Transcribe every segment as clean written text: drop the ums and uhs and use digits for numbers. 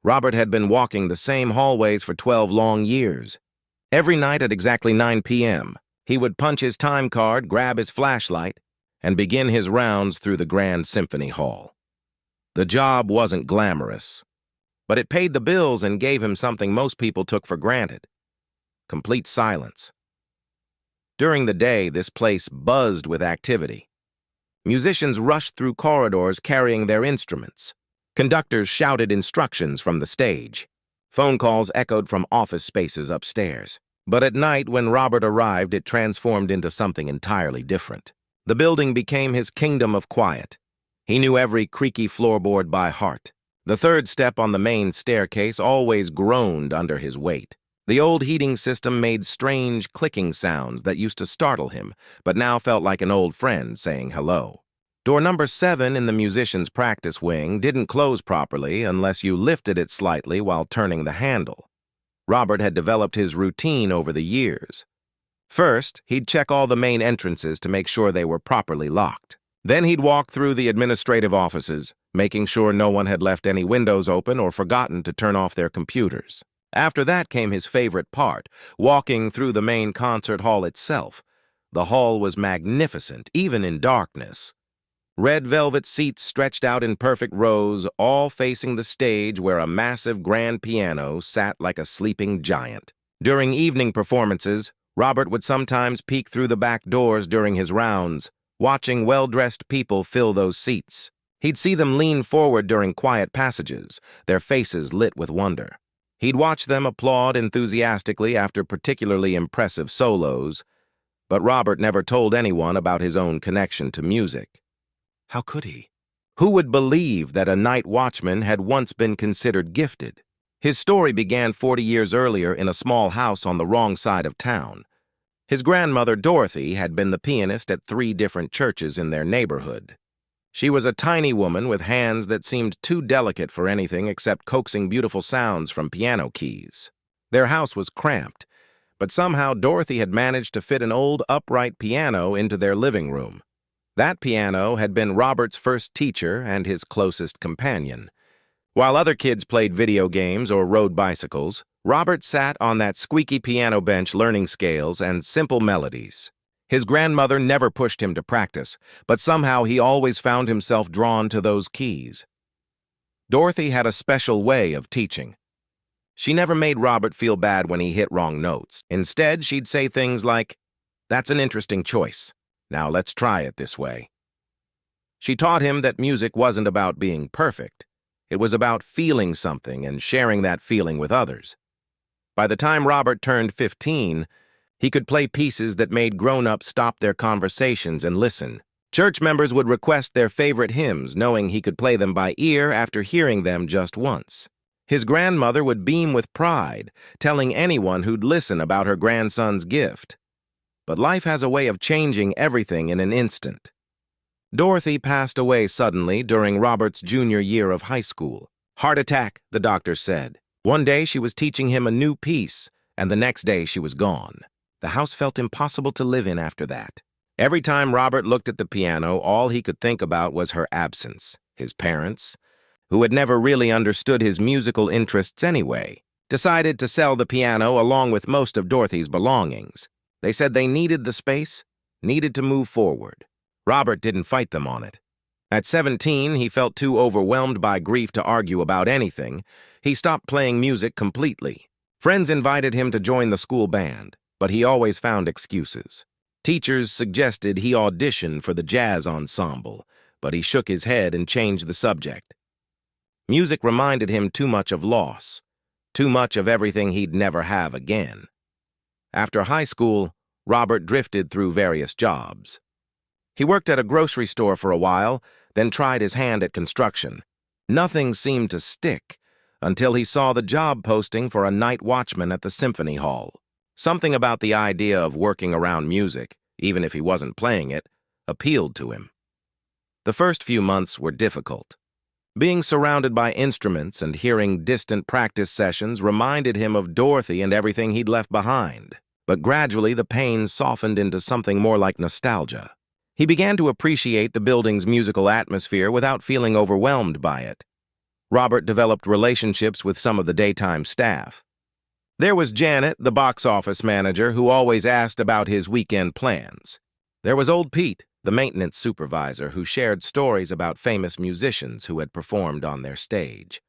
Robert had been walking the same hallways for 12 long years. Every night at exactly 9 p.m., he would punch his time card, grab his flashlight, and begin his rounds through the Grand Symphony Hall. The job wasn't glamorous, but it paid the bills and gave him something most people took for granted: complete silence. During the day, this place buzzed with activity. Musicians rushed through corridors carrying their instruments. Conductors shouted instructions from the stage. Phone calls echoed from office spaces upstairs. But at night, when Robert arrived, it transformed into something entirely different. The building became his kingdom of quiet. He knew every creaky floorboard by heart. The third step on the main staircase always groaned under his weight. The old heating system made strange clicking sounds that used to startle him, but now felt like an old friend saying hello. Door number 7 in the musician's practice wing didn't close properly unless you lifted it slightly while turning the handle. Robert had developed his routine over the years. First, he'd check all the main entrances to make sure they were properly locked. Then he'd walk through the administrative offices, making sure no one had left any windows open or forgotten to turn off their computers. After that came his favorite part, walking through the main concert hall itself. The hall was magnificent, even in darkness. Red velvet seats stretched out in perfect rows, all facing the stage where a massive grand piano sat like a sleeping giant. During evening performances, Robert would sometimes peek through the back doors during his rounds, watching well-dressed people fill those seats. He'd see them lean forward during quiet passages, their faces lit with wonder. He'd watch them applaud enthusiastically after particularly impressive solos, but Robert never told anyone about his own connection to music. How could he? Who would believe that a night watchman had once been considered gifted? His story began 40 years earlier in a small house on the wrong side of town. His grandmother, Dorothy, had been the pianist at 3 different churches in their neighborhood. She was a tiny woman with hands that seemed too delicate for anything except coaxing beautiful sounds from piano keys. Their house was cramped, but somehow Dorothy had managed to fit an old upright piano into their living room. That piano had been Robert's first teacher and his closest companion. While other kids played video games or rode bicycles, Robert sat on that squeaky piano bench learning scales and simple melodies. His grandmother never pushed him to practice, but somehow he always found himself drawn to those keys. Dorothy had a special way of teaching. She never made Robert feel bad when he hit wrong notes. Instead, she'd say things like, "That's an interesting choice. Now let's try it this way." She taught him that music wasn't about being perfect. It was about feeling something and sharing that feeling with others. By the time Robert turned 15, he could play pieces that made grown-ups stop their conversations and listen. Church members would request their favorite hymns, knowing he could play them by ear after hearing them just once. His grandmother would beam with pride, telling anyone who'd listen about her grandson's gift. But life has a way of changing everything in an instant. Dorothy passed away suddenly during Robert's junior year of high school. Heart attack, the doctor said. One day she was teaching him a new piece, and the next day she was gone. The house felt impossible to live in after that. Every time Robert looked at the piano, all he could think about was her absence. His parents, who had never really understood his musical interests anyway, decided to sell the piano along with most of Dorothy's belongings. They said they needed the space, needed to move forward. Robert didn't fight them on it. At 17, he felt too overwhelmed by grief to argue about anything. He stopped playing music completely. Friends invited him to join the school band, but he always found excuses. Teachers suggested he audition for the jazz ensemble, but he shook his head and changed the subject. Music reminded him too much of loss, too much of everything he'd never have again. After high school, Robert drifted through various jobs. He worked at a grocery store for a while, then tried his hand at construction. Nothing seemed to stick until he saw the job posting for a night watchman at the Symphony Hall. Something about the idea of working around music, even if he wasn't playing it, appealed to him. The first few months were difficult. Being surrounded by instruments and hearing distant practice sessions reminded him of Dorothy and everything he'd left behind. But gradually the pain softened into something more like nostalgia. He began to appreciate the building's musical atmosphere without feeling overwhelmed by it. Robert developed relationships with some of the daytime staff. There was Janet, the box office manager, who always asked about his weekend plans. There was old Pete, the maintenance supervisor, who shared stories about famous musicians who had performed on their stage.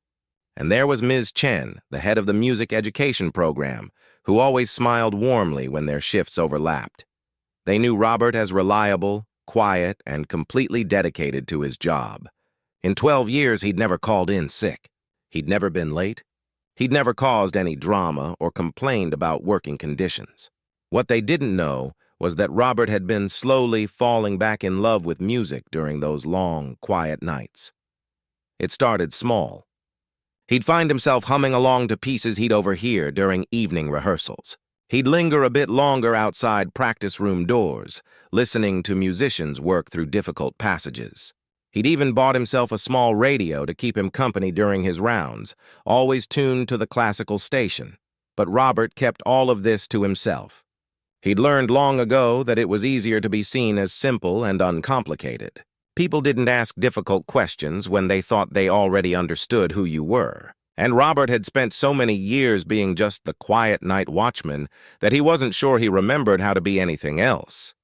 And there was Ms. Chen, the head of the music education program, who always smiled warmly when their shifts overlapped. They knew Robert as reliable, quiet, and completely dedicated to his job. In 12 years, he'd never called in sick. He'd never been late. He'd never caused any drama or complained about working conditions. What they didn't know was that Robert had been slowly falling back in love with music during those long, quiet nights. It started small. He'd find himself humming along to pieces he'd overhear during evening rehearsals. He'd linger a bit longer outside practice room doors, listening to musicians work through difficult passages. He'd even bought himself a small radio to keep him company during his rounds, always tuned to the classical station. But Robert kept all of this to himself. He'd learned long ago that it was easier to be seen as simple and uncomplicated. People didn't ask difficult questions when they thought they already understood who you were. And Robert had spent so many years being just the quiet night watchman that he wasn't sure he remembered how to be anything else.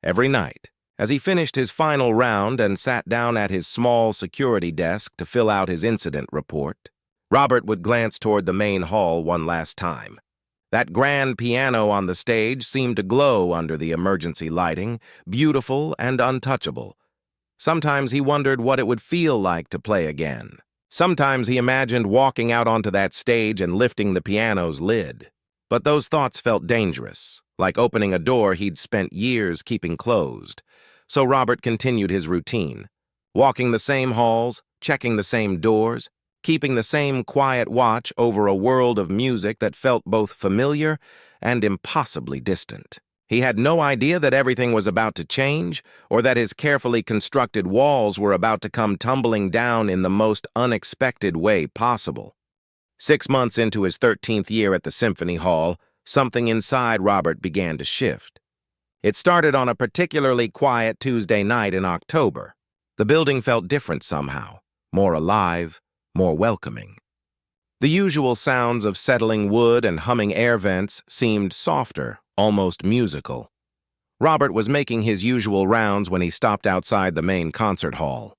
Every night, as he finished his final round and sat down at his small security desk to fill out his incident report, Robert would glance toward the main hall one last time. That grand piano on the stage seemed to glow under the emergency lighting, beautiful and untouchable. Sometimes he wondered what it would feel like to play again. Sometimes he imagined walking out onto that stage and lifting the piano's lid. But those thoughts felt dangerous, like opening a door he'd spent years keeping closed. So Robert continued his routine, walking the same halls, checking the same doors, keeping the same quiet watch over a world of music that felt both familiar and impossibly distant. He had no idea that everything was about to change, or that his carefully constructed walls were about to come tumbling down in the most unexpected way possible. 6 months into his 13th year at the Symphony Hall, something inside Robert began to shift. It started on a particularly quiet Tuesday night in October. The building felt different somehow, more alive, more welcoming. The usual sounds of settling wood and humming air vents seemed softer, almost musical. Robert was making his usual rounds when he stopped outside the main concert hall.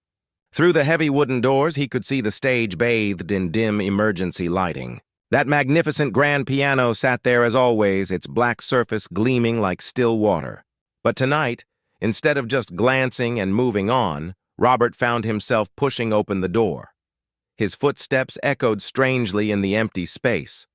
Through the heavy wooden doors, he could see the stage bathed in dim emergency lighting. That magnificent grand piano sat there as always, its black surface gleaming like still water. But tonight, instead of just glancing and moving on, Robert found himself pushing open the door. His footsteps echoed strangely in the empty space.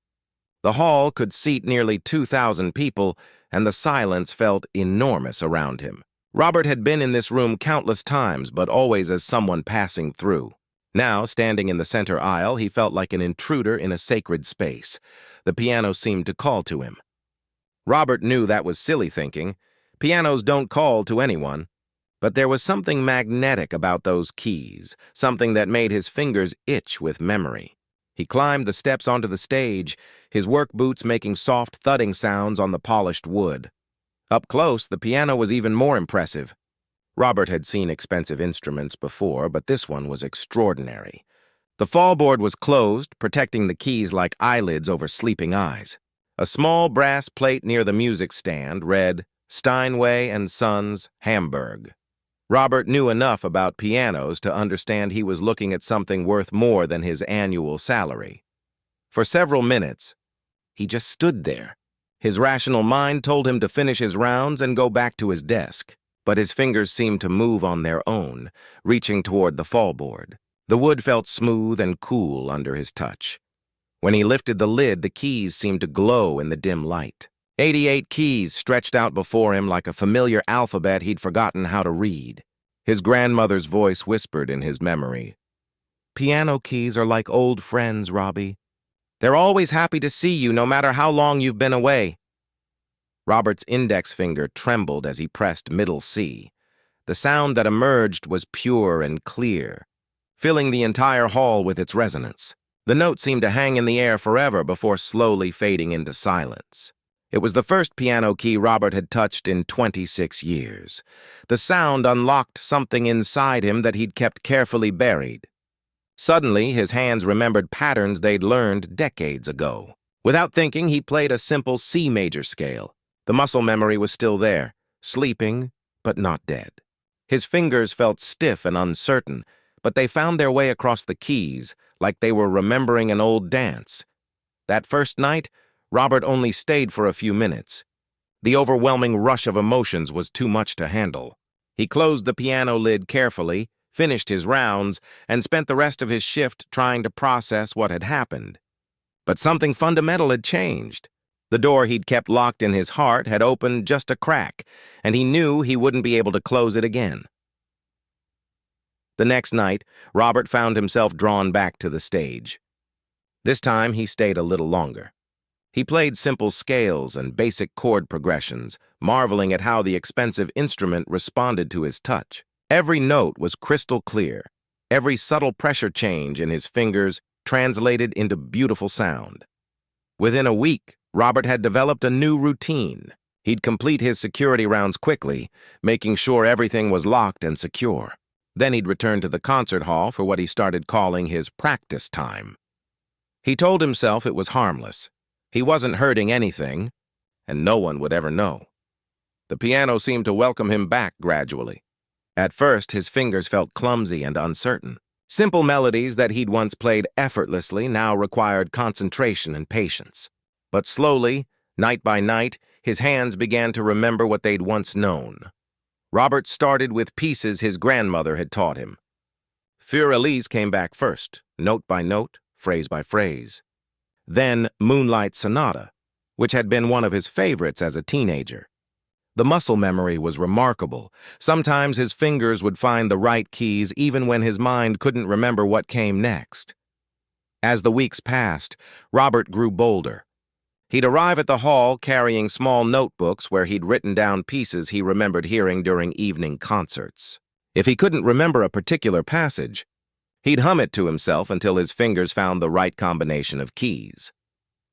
The hall could seat nearly 2,000 people, and the silence felt enormous around him. Robert had been in this room countless times, but always as someone passing through. Now, standing in the center aisle, he felt like an intruder in a sacred space. The piano seemed to call to him. Robert knew that was silly thinking. Pianos don't call to anyone. But there was something magnetic about those keys, something that made his fingers itch with memory. He climbed the steps onto the stage, his work boots making soft thudding sounds on the polished wood. Up close, the piano was even more impressive. Robert had seen expensive instruments before, but this one was extraordinary. The fallboard was closed, protecting the keys like eyelids over sleeping eyes. A small brass plate near the music stand read, "Steinway and Sons, Hamburg." Robert knew enough about pianos to understand he was looking at something worth more than his annual salary. For several minutes, he just stood there. His rational mind told him to finish his rounds and go back to his desk, but his fingers seemed to move on their own, reaching toward the fallboard. The wood felt smooth and cool under his touch. When he lifted the lid, the keys seemed to glow in the dim light. 88 keys stretched out before him like a familiar alphabet he'd forgotten how to read. His grandmother's voice whispered in his memory, "Piano keys are like old friends, Robbie. They're always happy to see you no matter how long you've been away." Robert's index finger trembled as he pressed middle C. The sound that emerged was pure and clear, filling the entire hall with its resonance. The note seemed to hang in the air forever before slowly fading into silence. It was the first piano key Robert had touched in 26 years. The sound unlocked something inside him that he'd kept carefully buried. Suddenly, his hands remembered patterns they'd learned decades ago. Without thinking, he played a simple C major scale. The muscle memory was still there, sleeping, but not dead. His fingers felt stiff and uncertain, but they found their way across the keys, like they were remembering an old dance. That first night, Robert only stayed for a few minutes. The overwhelming rush of emotions was too much to handle. He closed the piano lid carefully, finished his rounds, and spent the rest of his shift trying to process what had happened. But something fundamental had changed. The door he'd kept locked in his heart had opened just a crack, and he knew he wouldn't be able to close it again. The next night, Robert found himself drawn back to the stage. This time, he stayed a little longer. He played simple scales and basic chord progressions, marveling at how the expensive instrument responded to his touch. Every note was crystal clear. Every subtle pressure change in his fingers translated into beautiful sound. Within a week, Robert had developed a new routine. He'd complete his security rounds quickly, making sure everything was locked and secure. Then he'd return to the concert hall for what he started calling his practice time. He told himself it was harmless. He wasn't hurting anything, and no one would ever know. The piano seemed to welcome him back gradually. At first, his fingers felt clumsy and uncertain. Simple melodies that he'd once played effortlessly now required concentration and patience. But slowly, night by night, his hands began to remember what they'd once known. Robert started with pieces his grandmother had taught him. Für Elise came back first, note by note, phrase by phrase. Then Moonlight Sonata, which had been one of his favorites as a teenager. The muscle memory was remarkable. Sometimes his fingers would find the right keys even when his mind couldn't remember what came next. As the weeks passed, Robert grew bolder. He'd arrive at the hall carrying small notebooks where he'd written down pieces he remembered hearing during evening concerts. If he couldn't remember a particular passage, he'd hum it to himself until his fingers found the right combination of keys.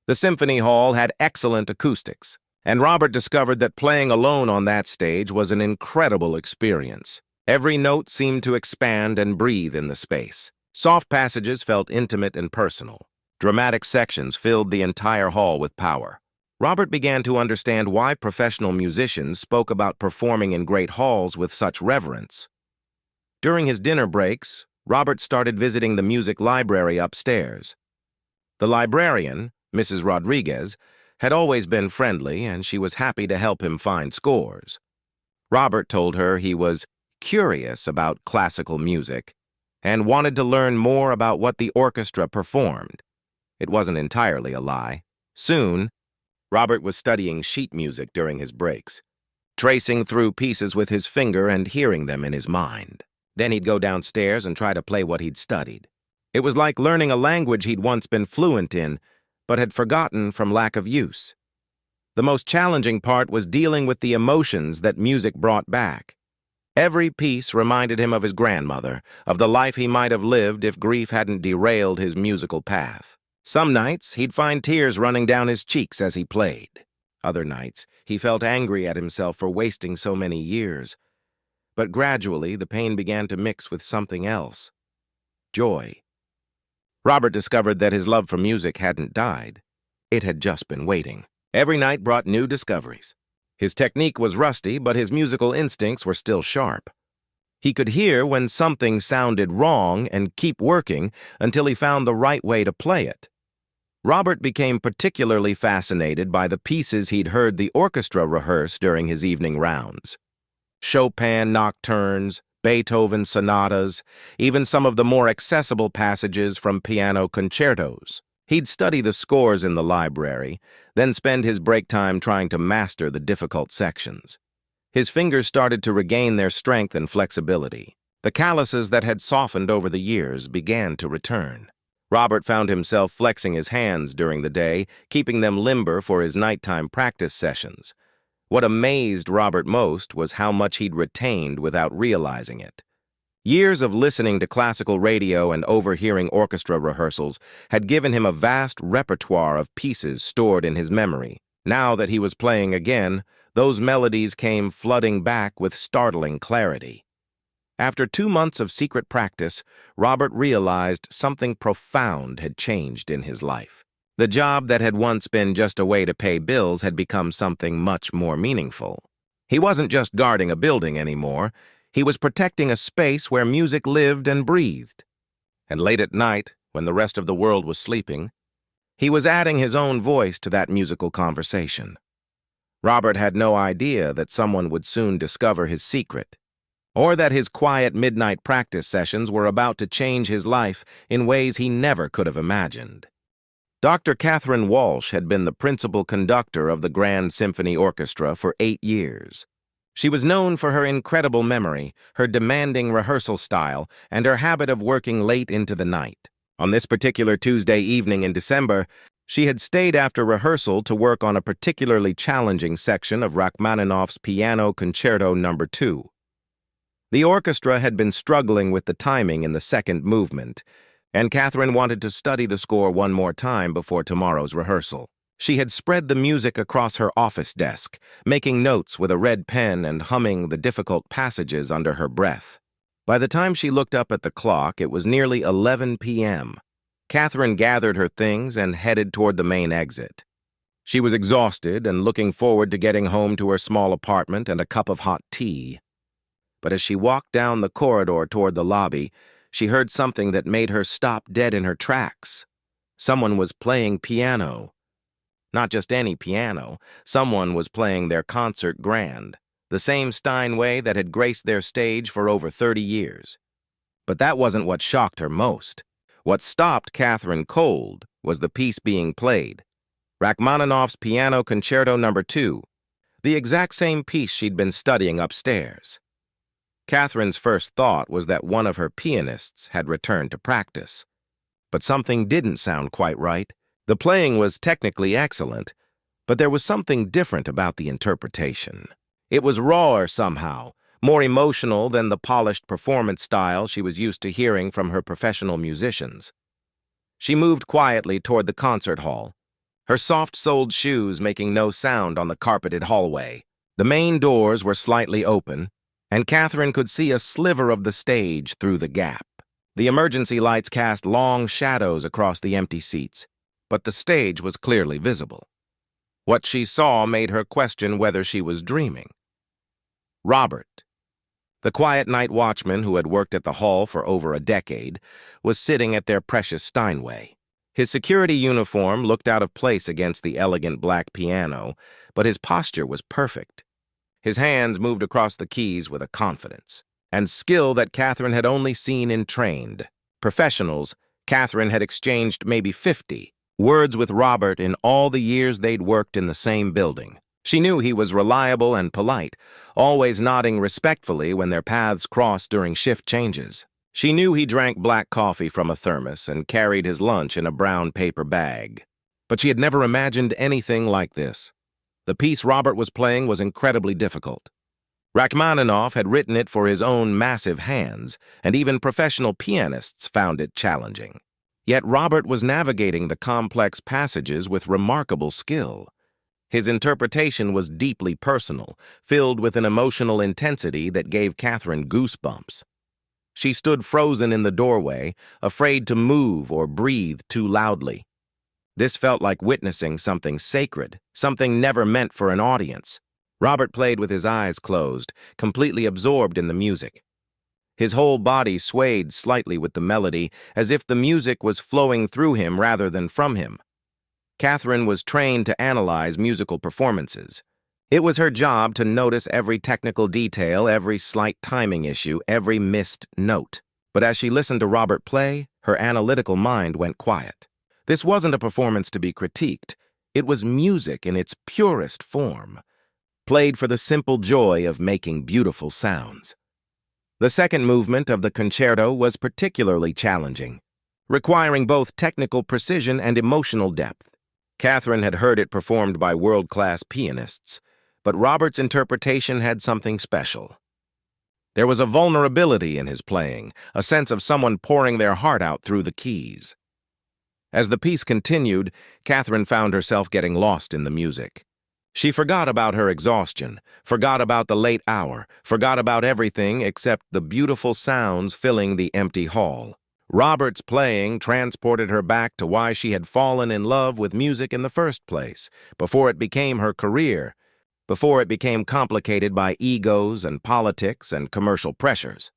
The symphony hall had excellent acoustics, and Robert discovered that playing alone on that stage was an incredible experience. Every note seemed to expand and breathe in the space. Soft passages felt intimate and personal. Dramatic sections filled the entire hall with power. Robert began to understand why professional musicians spoke about performing in great halls with such reverence. During his dinner breaks, Robert started visiting the music library upstairs. The librarian, Mrs. Rodriguez, had always been friendly, and she was happy to help him find scores. Robert told her he was curious about classical music and wanted to learn more about what the orchestra performed. It wasn't entirely a lie. Soon, Robert was studying sheet music during his breaks, tracing through pieces with his finger and hearing them in his mind. Then he'd go downstairs and try to play what he'd studied. It was like learning a language he'd once been fluent in, but had forgotten from lack of use. The most challenging part was dealing with the emotions that music brought back. Every piece reminded him of his grandmother, of the life he might have lived if grief hadn't derailed his musical path. Some nights, he'd find tears running down his cheeks as he played. Other nights, he felt angry at himself for wasting so many years. But gradually, the pain began to mix with something else. Joy. Robert discovered that his love for music hadn't died. It had just been waiting. Every night brought new discoveries. His technique was rusty, but his musical instincts were still sharp. He could hear when something sounded wrong and keep working until he found the right way to play it. Robert became particularly fascinated by the pieces he'd heard the orchestra rehearse during his evening rounds. Chopin nocturnes, Beethoven sonatas, even some of the more accessible passages from piano concertos. He'd study the scores in the library, then spend his break time trying to master the difficult sections. His fingers started to regain their strength and flexibility. The calluses that had softened over the years began to return. Robert found himself flexing his hands during the day, keeping them limber for his nighttime practice sessions. What amazed Robert most was how much he'd retained without realizing it. Years of listening to classical radio and overhearing orchestra rehearsals had given him a vast repertoire of pieces stored in his memory. Now that he was playing again, those melodies came flooding back with startling clarity. After 2 months of secret practice, Robert realized something profound had changed in his life. The job that had once been just a way to pay bills had become something much more meaningful. He wasn't just guarding a building anymore. He was protecting a space where music lived and breathed. And late at night, when the rest of the world was sleeping, he was adding his own voice to that musical conversation. Robert had no idea that someone would soon discover his secret, or that his quiet midnight practice sessions were about to change his life in ways he never could have imagined. Dr. Catherine Walsh had been the principal conductor of the Grand Symphony Orchestra for 8 years. She was known for her incredible memory, her demanding rehearsal style, and her habit of working late into the night. On this particular Tuesday evening in December, she had stayed after rehearsal to work on a particularly challenging section of Rachmaninoff's Piano Concerto No. 2. The orchestra had been struggling with the timing in the second movement, and Catherine wanted to study the score one more time before tomorrow's rehearsal. She had spread the music across her office desk, making notes with a red pen and humming the difficult passages under her breath. By the time she looked up at the clock, it was nearly 11 p.m. Catherine gathered her things and headed toward the main exit. She was exhausted and looking forward to getting home to her small apartment and a cup of hot tea. But as she walked down the corridor toward the lobby, she heard something that made her stop dead in her tracks. Someone was playing piano. Not just any piano. Someone was playing their concert grand, the same Steinway that had graced their stage for over 30 years. But that wasn't what shocked her most. What stopped Catherine cold was the piece being played. Rachmaninoff's Piano Concerto No. 2, the exact same piece she'd been studying upstairs. Catherine's first thought was that one of her pianists had returned to practice. But something didn't sound quite right. The playing was technically excellent, but there was something different about the interpretation. It was rawer somehow, more emotional than the polished performance style she was used to hearing from her professional musicians. She moved quietly toward the concert hall, her soft-soled shoes making no sound on the carpeted hallway. The main doors were slightly open, and Catherine could see a sliver of the stage through the gap. The emergency lights cast long shadows across the empty seats, but the stage was clearly visible. What she saw made her question whether she was dreaming. Robert, the quiet night watchman who had worked at the hall for over a decade, was sitting at their precious Steinway. His security uniform looked out of place against the elegant black piano, but his posture was perfect. His hands moved across the keys with a confidence and skill that Catherine had only seen in trained professionals. Catherine had exchanged maybe 50 words with Robert in all the years they'd worked in the same building. She knew he was reliable and polite, always nodding respectfully when their paths crossed during shift changes. She knew he drank black coffee from a thermos and carried his lunch in a brown paper bag. But she had never imagined anything like this. The piece Robert was playing was incredibly difficult. Rachmaninoff had written it for his own massive hands, and even professional pianists found it challenging. Yet Robert was navigating the complex passages with remarkable skill. His interpretation was deeply personal, filled with an emotional intensity that gave Catherine goosebumps. She stood frozen in the doorway, afraid to move or breathe too loudly. This felt like witnessing something sacred, something never meant for an audience. Robert played with his eyes closed, completely absorbed in the music. His whole body swayed slightly with the melody, as if the music was flowing through him rather than from him. Catherine was trained to analyze musical performances. It was her job to notice every technical detail, every slight timing issue, every missed note. But as she listened to Robert play, her analytical mind went quiet. This wasn't a performance to be critiqued. It was music in its purest form, played for the simple joy of making beautiful sounds. The second movement of the concerto was particularly challenging, requiring both technical precision and emotional depth. Catherine had heard it performed by world-class pianists, but Robert's interpretation had something special. There was a vulnerability in his playing, a sense of someone pouring their heart out through the keys. As the piece continued, Catherine found herself getting lost in the music. She forgot about her exhaustion, forgot about the late hour, forgot about everything except the beautiful sounds filling the empty hall. Robert's playing transported her back to why she had fallen in love with music in the first place, before it became her career, before it became complicated by egos and politics and commercial pressures.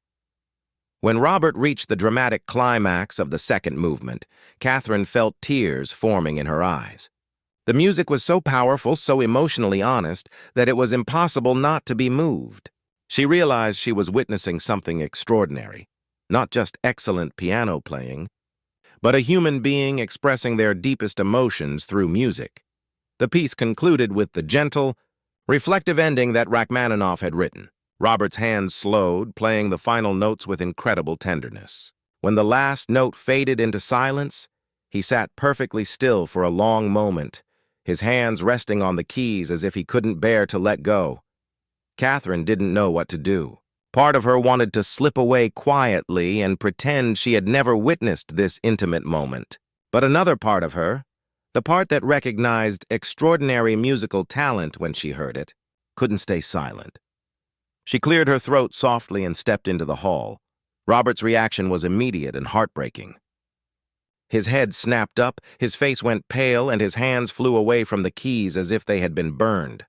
When Robert reached the dramatic climax of the second movement, Catherine felt tears forming in her eyes. The music was so powerful, so emotionally honest, that it was impossible not to be moved. She realized she was witnessing something extraordinary, not just excellent piano playing, but a human being expressing their deepest emotions through music. The piece concluded with the gentle, reflective ending that Rachmaninoff had written. Robert's hands slowed, playing the final notes with incredible tenderness. When the last note faded into silence, he sat perfectly still for a long moment, his hands resting on the keys as if he couldn't bear to let go. Catherine didn't know what to do. Part of her wanted to slip away quietly and pretend she had never witnessed this intimate moment. But another part of her, the part that recognized extraordinary musical talent when she heard it, couldn't stay silent. She cleared her throat softly and stepped into the hall. Robert's reaction was immediate and heartbreaking. His head snapped up, his face went pale, and his hands flew away from the keys as if they had been burned.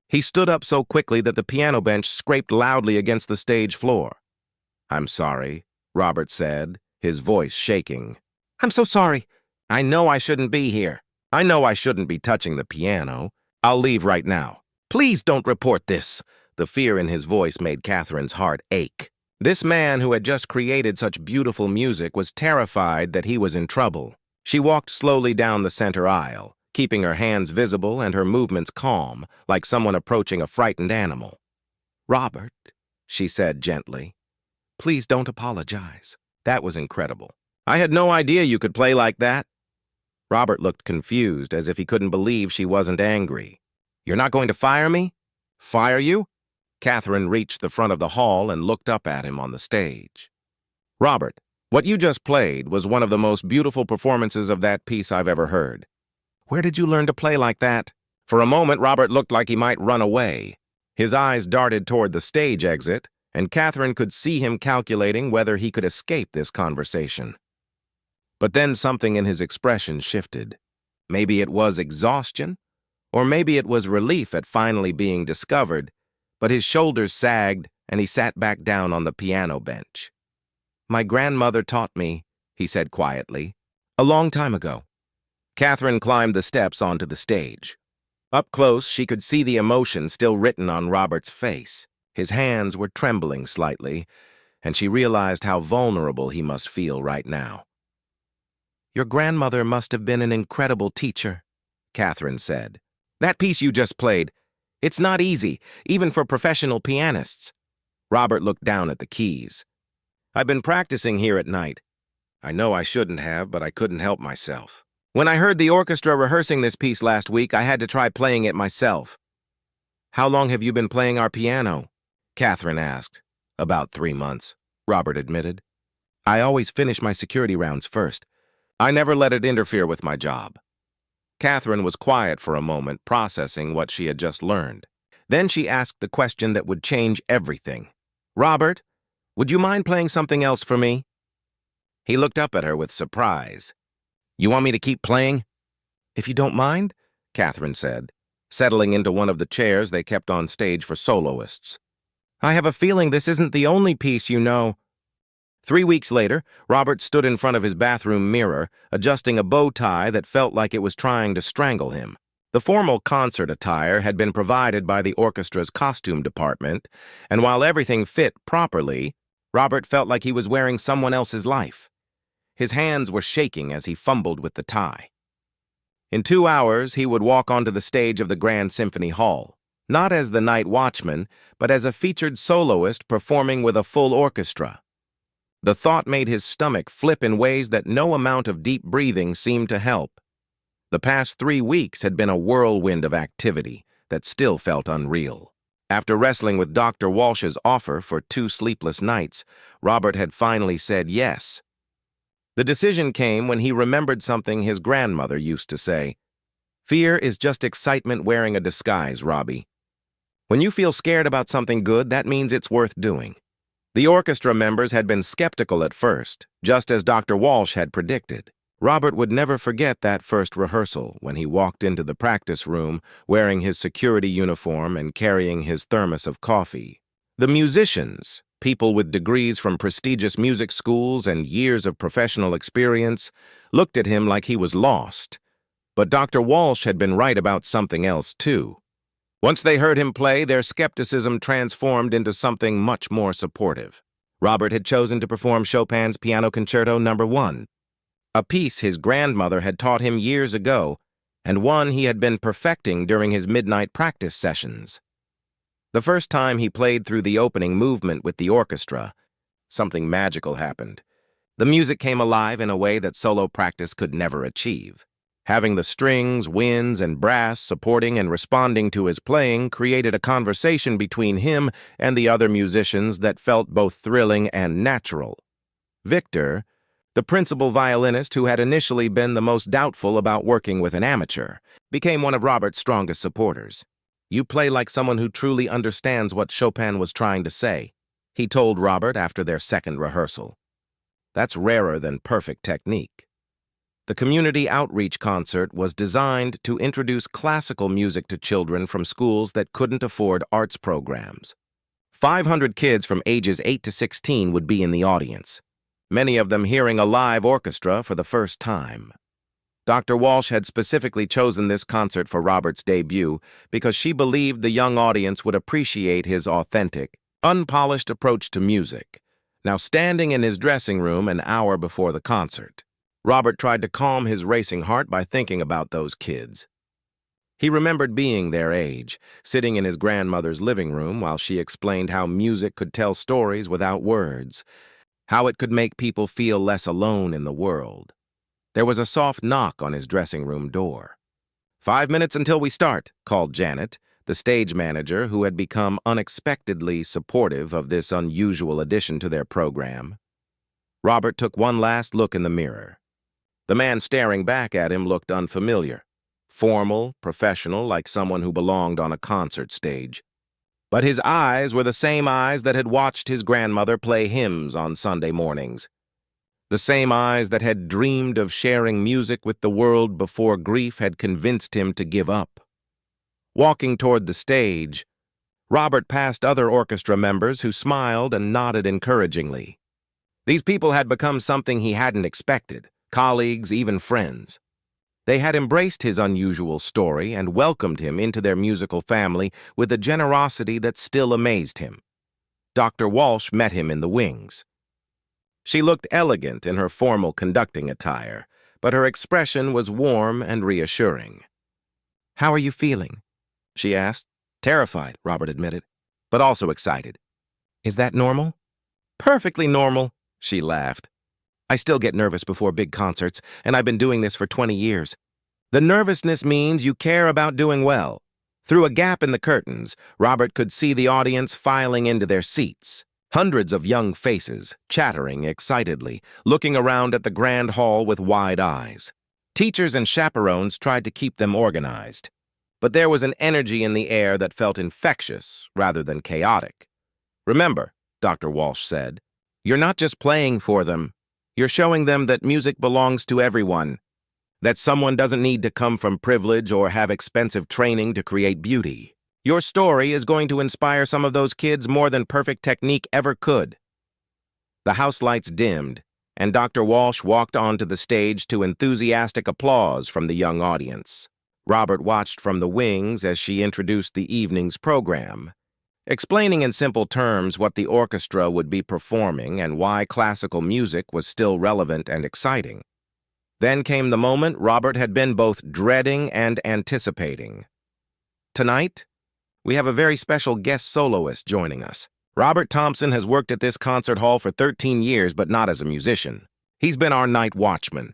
He stood up so quickly that the piano bench scraped loudly against the stage floor. "I'm sorry," Robert said, his voice shaking. "I'm so sorry. I know I shouldn't be here. I know I shouldn't be touching the piano. I'll leave right now. Please don't report this." The fear in his voice made Catherine's heart ache. This man who had just created such beautiful music was terrified that he was in trouble. She walked slowly down the center aisle, keeping her hands visible and her movements calm, like someone approaching a frightened animal. "Robert," she said gently, "please don't apologize. That was incredible. I had no idea you could play like that." Robert looked confused, as if he couldn't believe she wasn't angry. "You're not going to fire me?" "Fire you?" Catherine reached the front of the hall and looked up at him on the stage. "Robert, what you just played was one of the most beautiful performances of that piece I've ever heard. Where did you learn to play like that?" For a moment, Robert looked like he might run away. His eyes darted toward the stage exit, and Catherine could see him calculating whether he could escape this conversation. But then something in his expression shifted. Maybe it was exhaustion, or maybe it was relief at finally being discovered, but his shoulders sagged and he sat back down on the piano bench. "My grandmother taught me," he said quietly, "a long time ago." Catherine climbed the steps onto the stage. Up close, she could see the emotion still written on Robert's face. His hands were trembling slightly, and she realized how vulnerable he must feel right now. "Your grandmother must have been an incredible teacher," Catherine said. "That piece you just played, it's not easy, even for professional pianists." Robert looked down at the keys. "I've been practicing here at night. I know I shouldn't have, but I couldn't help myself. When I heard the orchestra rehearsing this piece last week, I had to try playing it myself." "How long have you been playing our piano?" Catherine asked. "About 3 months," Robert admitted. "I always finish my security rounds first. I never let it interfere with my job." Catherine was quiet for a moment, processing what she had just learned. Then she asked the question that would change everything. "Robert, would you mind playing something else for me?" He looked up at her with surprise. "You want me to keep playing?" "If you don't mind," Catherine said, settling into one of the chairs they kept on stage for soloists. "I have a feeling this isn't the only piece you know." 3 weeks later, Robert stood in front of his bathroom mirror, adjusting a bow tie that felt like it was trying to strangle him. The formal concert attire had been provided by the orchestra's costume department, and while everything fit properly, Robert felt like he was wearing someone else's life. His hands were shaking as he fumbled with the tie. In 2 hours, he would walk onto the stage of the Grand Symphony Hall, not as the night watchman, but as a featured soloist performing with a full orchestra. The thought made his stomach flip in ways that no amount of deep breathing seemed to help. The past 3 weeks had been a whirlwind of activity that still felt unreal. After wrestling with Dr. Walsh's offer for 2 sleepless nights, Robert had finally said yes. The decision came when he remembered something his grandmother used to say, Fear is just excitement wearing a disguise, Robbie. When you feel scared about something good, that means it's worth doing. The orchestra members had been skeptical at first, just as Dr. Walsh had predicted. Robert would never forget that first rehearsal when he walked into the practice room wearing his security uniform and carrying his thermos of coffee. The musicians, people with degrees from prestigious music schools and years of professional experience, looked at him like he was lost. But Dr. Walsh had been right about something else, too. Once they heard him play, their skepticism transformed into something much more supportive. Robert had chosen to perform Chopin's Piano Concerto No. 1, a piece his grandmother had taught him years ago, and one he had been perfecting during his midnight practice sessions. The first time he played through the opening movement with the orchestra, something magical happened. The music came alive in a way that solo practice could never achieve. Having the strings, winds, and brass supporting and responding to his playing created a conversation between him and the other musicians that felt both thrilling and natural. Victor, the principal violinist who had initially been the most doubtful about working with an amateur, became one of Robert's strongest supporters. "You play like someone who truly understands what Chopin was trying to say," he told Robert after their second rehearsal. "That's rarer than perfect technique." The community outreach concert was designed to introduce classical music to children from schools that couldn't afford arts programs. 500 kids from ages 8 to 16 would be in the audience, many of them hearing a live orchestra for the first time. Dr. Walsh had specifically chosen this concert for Robert's debut because she believed the young audience would appreciate his authentic, unpolished approach to music. Now, standing in his dressing room an hour before the concert, Robert tried to calm his racing heart by thinking about those kids. He remembered being their age, sitting in his grandmother's living room while she explained how music could tell stories without words, how it could make people feel less alone in the world. There was a soft knock on his dressing room door. "5 minutes until we start," called Janet, the stage manager who had become unexpectedly supportive of this unusual addition to their program. Robert took one last look in the mirror. The man staring back at him looked unfamiliar, formal, professional, like someone who belonged on a concert stage. But his eyes were the same eyes that had watched his grandmother play hymns on Sunday mornings, the same eyes that had dreamed of sharing music with the world before grief had convinced him to give up. Walking toward the stage, Robert passed other orchestra members who smiled and nodded encouragingly. These people had become something he hadn't expected. Colleagues, even friends. They had embraced his unusual story and welcomed him into their musical family with a generosity that still amazed him. Dr. Walsh met him in the wings. She looked elegant in her formal conducting attire, but her expression was warm and reassuring. "How are you feeling?" she asked. "Terrified," Robert admitted, "but also excited." "Is that normal?" "Perfectly normal," she laughed. "I still get nervous before big concerts, and I've been doing this for 20 years. The nervousness means you care about doing well." Through a gap in the curtains, Robert could see the audience filing into their seats. Hundreds of young faces, chattering excitedly, looking around at the grand hall with wide eyes. Teachers and chaperones tried to keep them organized. But there was an energy in the air that felt infectious rather than chaotic. "Remember," Dr. Walsh said, "you're not just playing for them. You're showing them that music belongs to everyone, that someone doesn't need to come from privilege or have expensive training to create beauty. Your story is going to inspire some of those kids more than perfect technique ever could." The house lights dimmed, and Dr. Walsh walked onto the stage to enthusiastic applause from the young audience. Robert watched from the wings as she introduced the evening's program, explaining in simple terms what the orchestra would be performing and why classical music was still relevant and exciting. Then came the moment Robert had been both dreading and anticipating. "Tonight, we have a very special guest soloist joining us. Robert Thompson has worked at this concert hall for 13 years, but not as a musician. He's been our night watchman,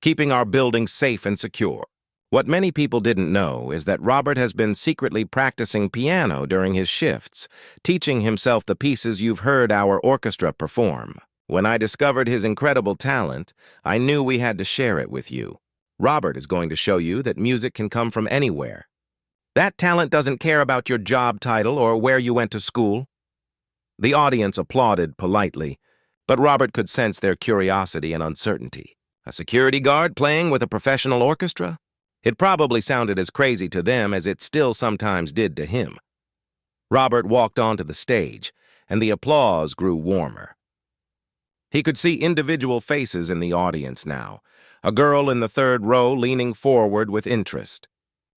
keeping our building safe and secure." What many people didn't know is that Robert has been secretly practicing piano during his shifts, teaching himself the pieces you've heard our orchestra perform. "When I discovered his incredible talent, I knew we had to share it with you." Robert is going to show you that music can come from anywhere. That talent doesn't care about your job title or where you went to school." The audience applauded politely, but Robert could sense their curiosity and uncertainty. A security guard playing with a professional orchestra? It probably sounded as crazy to them as it still sometimes did to him. Robert walked onto the stage, and the applause grew warmer. He could see individual faces in the audience now, a girl in the third row leaning forward with interest,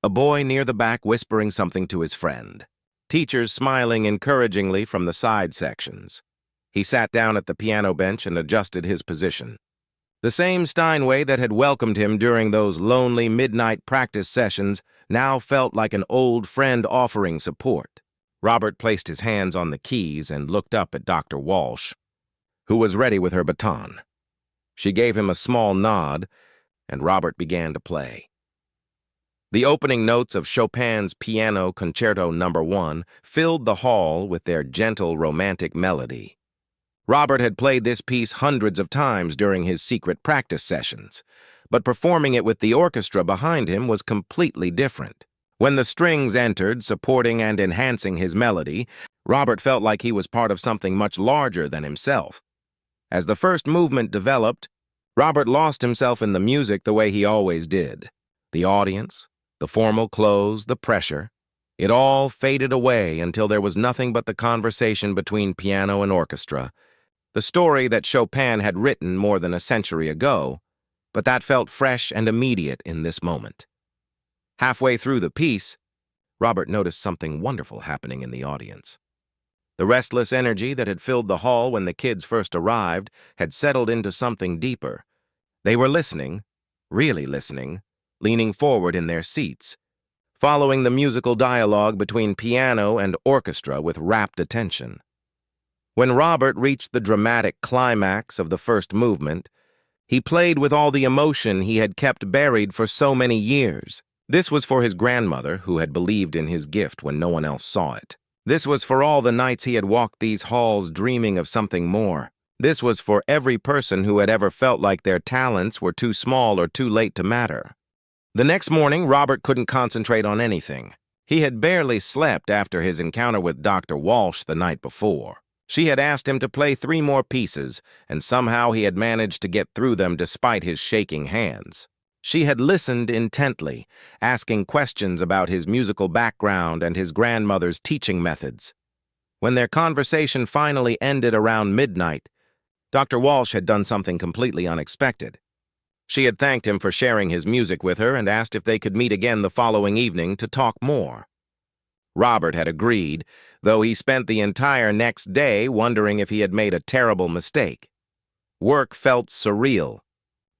a boy near the back whispering something to his friend, teachers smiling encouragingly from the side sections. He sat down at the piano bench and adjusted his position. The same Steinway that had welcomed him during those lonely midnight practice sessions now felt like an old friend offering support. Robert placed his hands on the keys and looked up at Dr. Walsh, who was ready with her baton. She gave him a small nod, and Robert began to play. The opening notes of Chopin's Piano Concerto No. 1 filled the hall with their gentle, romantic melody. Robert had played this piece hundreds of times during his secret practice sessions, but performing it with the orchestra behind him was completely different. When the strings entered, supporting and enhancing his melody, Robert felt like he was part of something much larger than himself. As the first movement developed, Robert lost himself in the music the way he always did. The audience, the formal close, the pressure, it all faded away until there was nothing but the conversation between piano and orchestra, the story that Chopin had written more than a century ago, but that felt fresh and immediate in this moment. Halfway through the piece, Robert noticed something wonderful happening in the audience. The restless energy that had filled the hall when the kids first arrived had settled into something deeper. They were listening, really listening, leaning forward in their seats, following the musical dialogue between piano and orchestra with rapt attention. When Robert reached the dramatic climax of the first movement, he played with all the emotion he had kept buried for so many years. This was for his grandmother, who had believed in his gift when no one else saw it. This was for all the nights he had walked these halls dreaming of something more. This was for every person who had ever felt like their talents were too small or too late to matter. The next morning, Robert couldn't concentrate on anything. He had barely slept after his encounter with Dr. Walsh the night before. She had asked him to play 3 more pieces, and somehow he had managed to get through them despite his shaking hands. She had listened intently, asking questions about his musical background and his grandmother's teaching methods. When their conversation finally ended around midnight, Dr. Walsh had done something completely unexpected. She had thanked him for sharing his music with her and asked if they could meet again the following evening to talk more. Robert had agreed, though he spent the entire next day wondering if he had made a terrible mistake. Work felt surreal.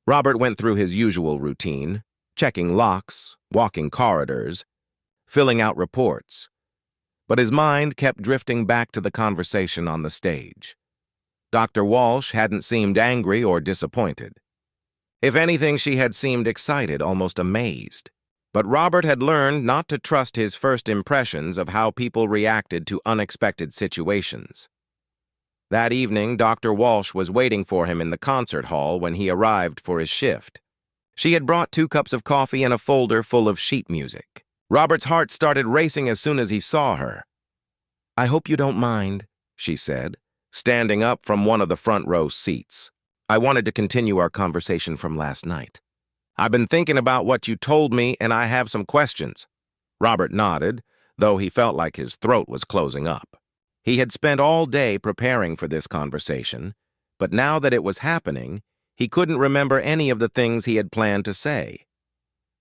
Robert went through his usual routine, checking locks, walking corridors, filling out reports. But his mind kept drifting back to the conversation on the stage. Dr. Walsh hadn't seemed angry or disappointed. If anything, she had seemed excited, almost amazed. But Robert had learned not to trust his first impressions of how people reacted to unexpected situations. That evening, Dr. Walsh was waiting for him in the concert hall when he arrived for his shift. She had brought 2 cups of coffee and a folder full of sheet music. Robert's heart started racing as soon as he saw her. "I hope you don't mind," she said, standing up from one of the front row seats. "I wanted to continue our conversation from last night. I've been thinking about what you told me, and I have some questions." Robert nodded, though he felt like his throat was closing up. He had spent all day preparing for this conversation, but now that it was happening, he couldn't remember any of the things he had planned to say.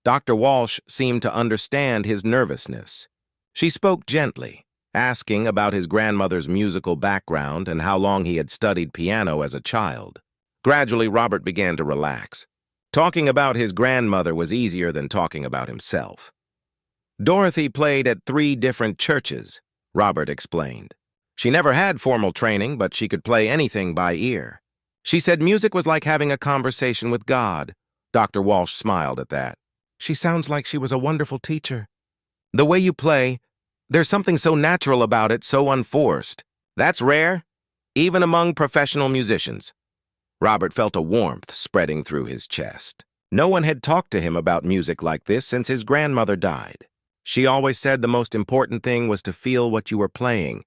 Dr. Walsh seemed to understand his nervousness. She spoke gently, asking about his grandmother's musical background and how long he had studied piano as a child. Gradually, Robert began to relax. Talking about his grandmother was easier than talking about himself. "Dorothy played at 3 different churches," Robert explained. "She never had formal training, but she could play anything by ear. She said music was like having a conversation with God." Dr. Walsh smiled at that. "She sounds like she was a wonderful teacher. The way you play, there's something so natural about it, so unforced. That's rare, even among professional musicians." Robert felt a warmth spreading through his chest. No one had talked to him about music like this since his grandmother died. She always said the most important thing was to feel what you were playing.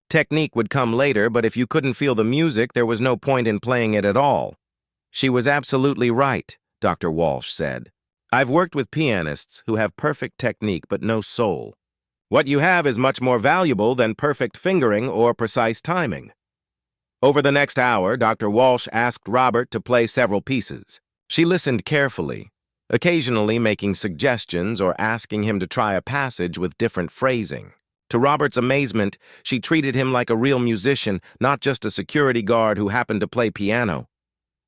Technique would come later, but if you couldn't feel the music, there was no point in playing it at all. She was absolutely right, Dr. Walsh said. I've worked with pianists who have perfect technique but no soul. What you have is much more valuable than perfect fingering or precise timing. Over the next hour, Dr. Walsh asked Robert to play several pieces. She listened carefully, occasionally making suggestions or asking him to try a passage with different phrasing. To Robert's amazement, she treated him like a real musician, not just a security guard who happened to play piano.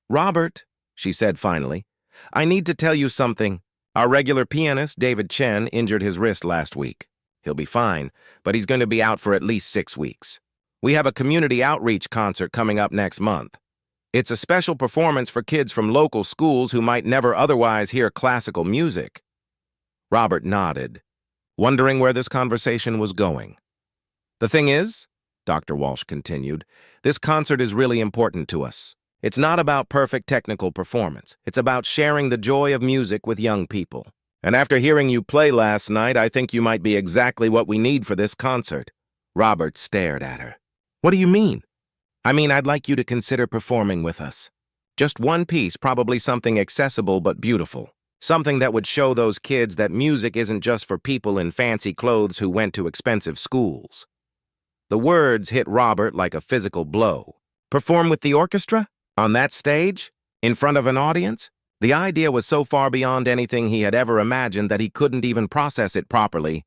"Robert," she said finally, "I need to tell you something. Our regular pianist, David Chen, injured his wrist last week. He'll be fine, but he's going to be out for at least 6 weeks. We have a community outreach concert coming up next month. It's a special performance for kids from local schools who might never otherwise hear classical music." Robert nodded, wondering where this conversation was going. "The thing is," Dr. Walsh continued, "this concert is really important to us. It's not about perfect technical performance. It's about sharing the joy of music with young people. And after hearing you play last night, I think you might be exactly what we need for this concert." Robert stared at her. "What do you mean?" "I mean, I'd like you to consider performing with us. Just one piece, probably something accessible but beautiful. Something that would show those kids that music isn't just for people in fancy clothes who went to expensive schools." The words hit Robert like a physical blow. Perform with the orchestra? On that stage? In front of an audience? The idea was so far beyond anything he had ever imagined that he couldn't even process it properly.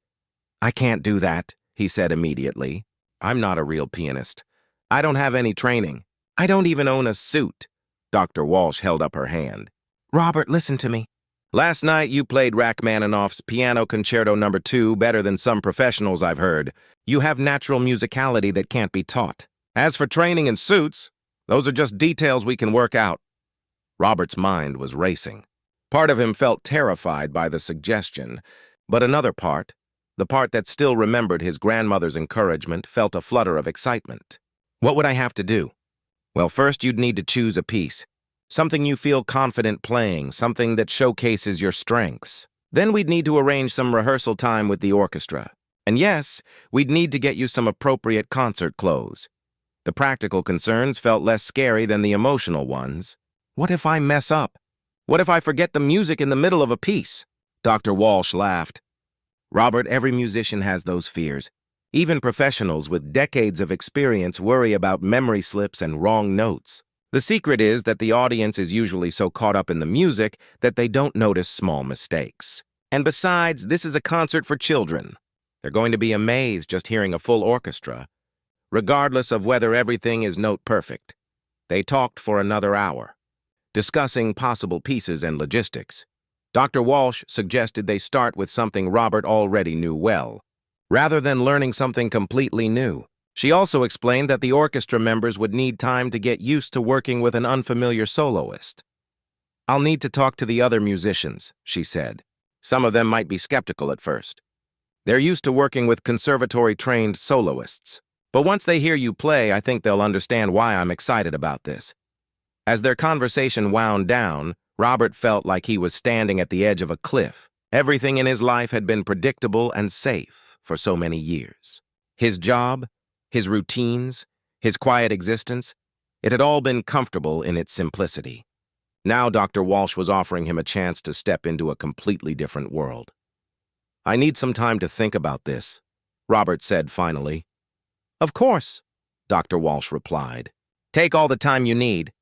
"I can't do that," he said immediately. "I'm not a real pianist. I don't have any training. I don't even own a suit." Dr. Walsh held up her hand. "Robert, listen to me. Last night you played Rachmaninoff's Piano Concerto No. 2 better than some professionals I've heard. You have natural musicality that can't be taught. As for training and suits, those are just details we can work out." Robert's mind was racing. Part of him felt terrified by the suggestion, but another part, the part that still remembered his grandmother's encouragement, felt a flutter of excitement. "What would I have to do?" "Well, first you'd need to choose a piece. Something you feel confident playing, something that showcases your strengths. Then we'd need to arrange some rehearsal time with the orchestra. And yes, we'd need to get you some appropriate concert clothes." The practical concerns felt less scary than the emotional ones. "What if I mess up? What if I forget the music in the middle of a piece?" Dr. Walsh laughed. "Robert, every musician has those fears. Even professionals with decades of experience worry about memory slips and wrong notes. The secret is that the audience is usually so caught up in the music that they don't notice small mistakes. And besides, this is a concert for children. They're going to be amazed just hearing a full orchestra, regardless of whether everything is note perfect." They talked for another hour, discussing possible pieces and logistics. Dr. Walsh suggested they start with something Robert already knew well, rather than learning something completely new. She also explained that the orchestra members would need time to get used to working with an unfamiliar soloist. "I'll need to talk to the other musicians," she said. "Some of them might be skeptical at first. They're used to working with conservatory-trained soloists. But once they hear you play, I think they'll understand why I'm excited about this." As their conversation wound down, Robert felt like he was standing at the edge of a cliff. Everything in his life had been predictable and safe for so many years. His job, his routines, his quiet existence, it had all been comfortable in its simplicity. Now Dr. Walsh was offering him a chance to step into a completely different world. "I need some time to think about this," Robert said finally. "Of course," Dr. Walsh replied. "Take all the time you need.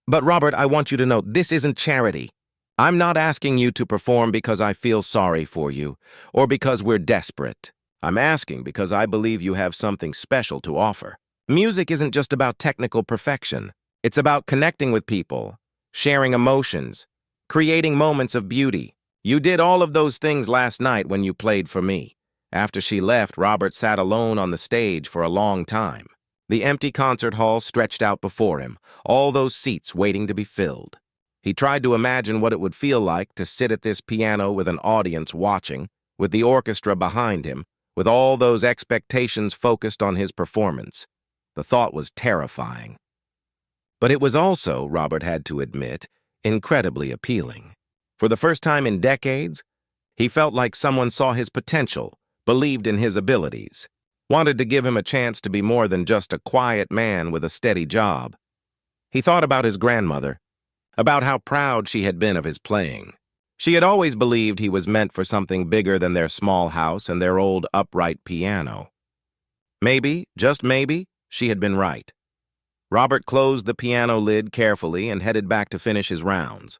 But Robert, I want you to know this isn't charity. I'm not asking you to perform because I feel sorry for you or because we're desperate. I'm asking because I believe you have something special to offer. Music isn't just about technical perfection. It's about connecting with people, sharing emotions, creating moments of beauty. You did all of those things last night when you played for me." After she left, Robert sat alone on the stage for a long time. The empty concert hall stretched out before him, all those seats waiting to be filled. He tried to imagine what it would feel like to sit at this piano with an audience watching, with the orchestra behind him, with all those expectations focused on his performance. The thought was terrifying. But it was also, Robert had to admit, incredibly appealing. For the first time in decades, he felt like someone saw his potential, believed in his abilities, wanted to give him a chance to be more than just a quiet man with a steady job. He thought about his grandmother, about how proud she had been of his playing. She had always believed he was meant for something bigger than their small house and their old upright piano. Maybe, just maybe, she had been right. Robert closed the piano lid carefully and headed back to finish his rounds.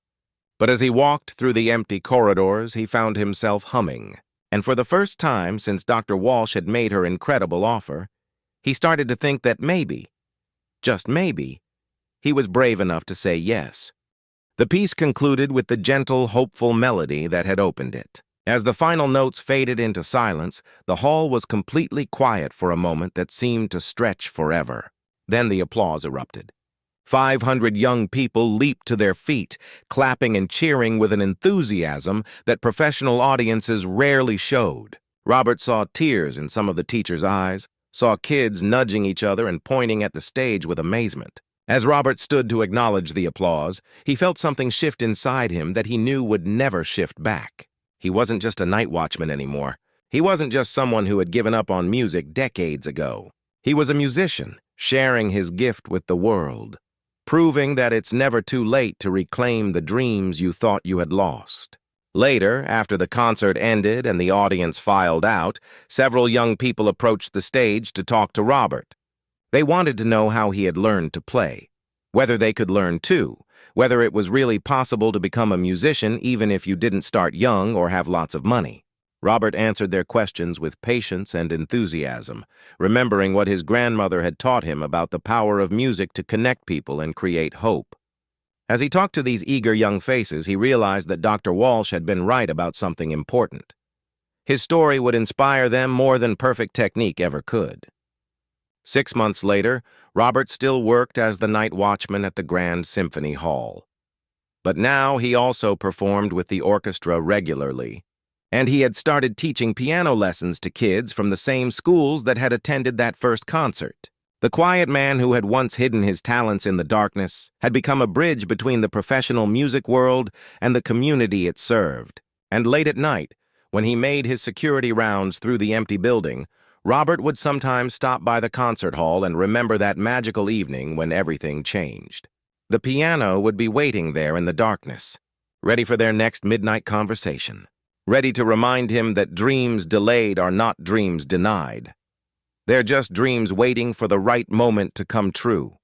But as he walked through the empty corridors, he found himself humming. And for the first time since Dr. Walsh had made her incredible offer, he started to think that maybe, just maybe, he was brave enough to say yes. The piece concluded with the gentle, hopeful melody that had opened it. As the final notes faded into silence, the hall was completely quiet for a moment that seemed to stretch forever. Then the applause erupted. 500 young people leaped to their feet, clapping and cheering with an enthusiasm that professional audiences rarely showed. Robert saw tears in some of the teachers' eyes, saw kids nudging each other and pointing at the stage with amazement. As Robert stood to acknowledge the applause, he felt something shift inside him that he knew would never shift back. He wasn't just a night watchman anymore. He wasn't just someone who had given up on music decades ago. He was a musician, sharing his gift with the world, proving that it's never too late to reclaim the dreams you thought you had lost. Later, after the concert ended and the audience filed out, several young people approached the stage to talk to Robert. They wanted to know how he had learned to play, whether they could learn too, whether it was really possible to become a musician even if you didn't start young or have lots of money. Robert answered their questions with patience and enthusiasm, remembering what his grandmother had taught him about the power of music to connect people and create hope. As he talked to these eager young faces, he realized that Dr. Walsh had been right about something important. His story would inspire them more than perfect technique ever could. 6 months later, Robert still worked as the night watchman at the Grand Symphony Hall. But now he also performed with the orchestra regularly, and he had started teaching piano lessons to kids from the same schools that had attended that first concert. The quiet man who had once hidden his talents in the darkness had become a bridge between the professional music world and the community it served. And late at night, when he made his security rounds through the empty building, Robert would sometimes stop by the concert hall and remember that magical evening when everything changed. The piano would be waiting there in the darkness, ready for their next midnight conversation, ready to remind him that dreams delayed are not dreams denied. They're just dreams waiting for the right moment to come true.